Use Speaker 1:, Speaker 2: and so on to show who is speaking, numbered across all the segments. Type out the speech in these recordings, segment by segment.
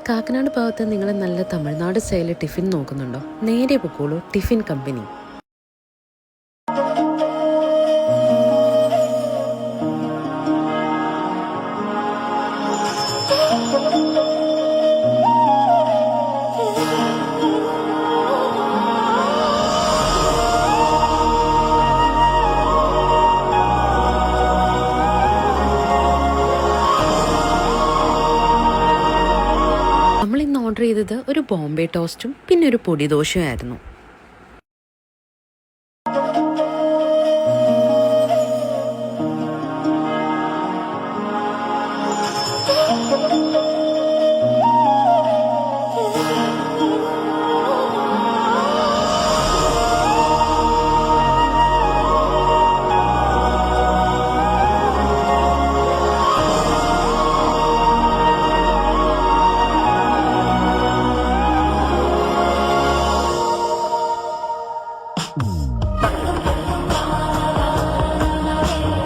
Speaker 1: കാക്കനാട് ഭാഗത്ത് നിങ്ങൾ നല്ല തമിഴ്നാട് സ്റ്റൈലിൽ ടിഫിൻ നോക്കുന്നുണ്ടോ? നേരെ പൊക്കോളൂ ടിഫിൻ കമ്പനി. നമ്മൾ ഇന്ന് ഓർഡർ ചെയ്തത് ഒരു ബോംബെ ടോസ്റ്റും പിന്നെ ഒരു പൊടി ദോശയുമായിരുന്നു.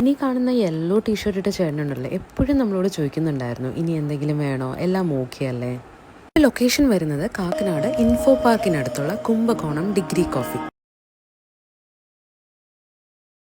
Speaker 1: ഇനി കാണുന്ന യെല്ലോ ടീഷർട്ട് ഇട്ട ചേട്ടനുണ്ടല്ലോ, എപ്പോഴും നമ്മളോട് ചോദിക്കുന്നുണ്ടായിരുന്നു ഇനി എന്തെങ്കിലും വേണോ, എല്ലാം ഓക്കെ അല്ലേ. ലൊക്കേഷൻ വരുന്നത് കാക്കനാട് ഇൻഫോ പാർക്കിനടുത്തുള്ള കുംഭകോണം ഡിഗ്രി കോഫി.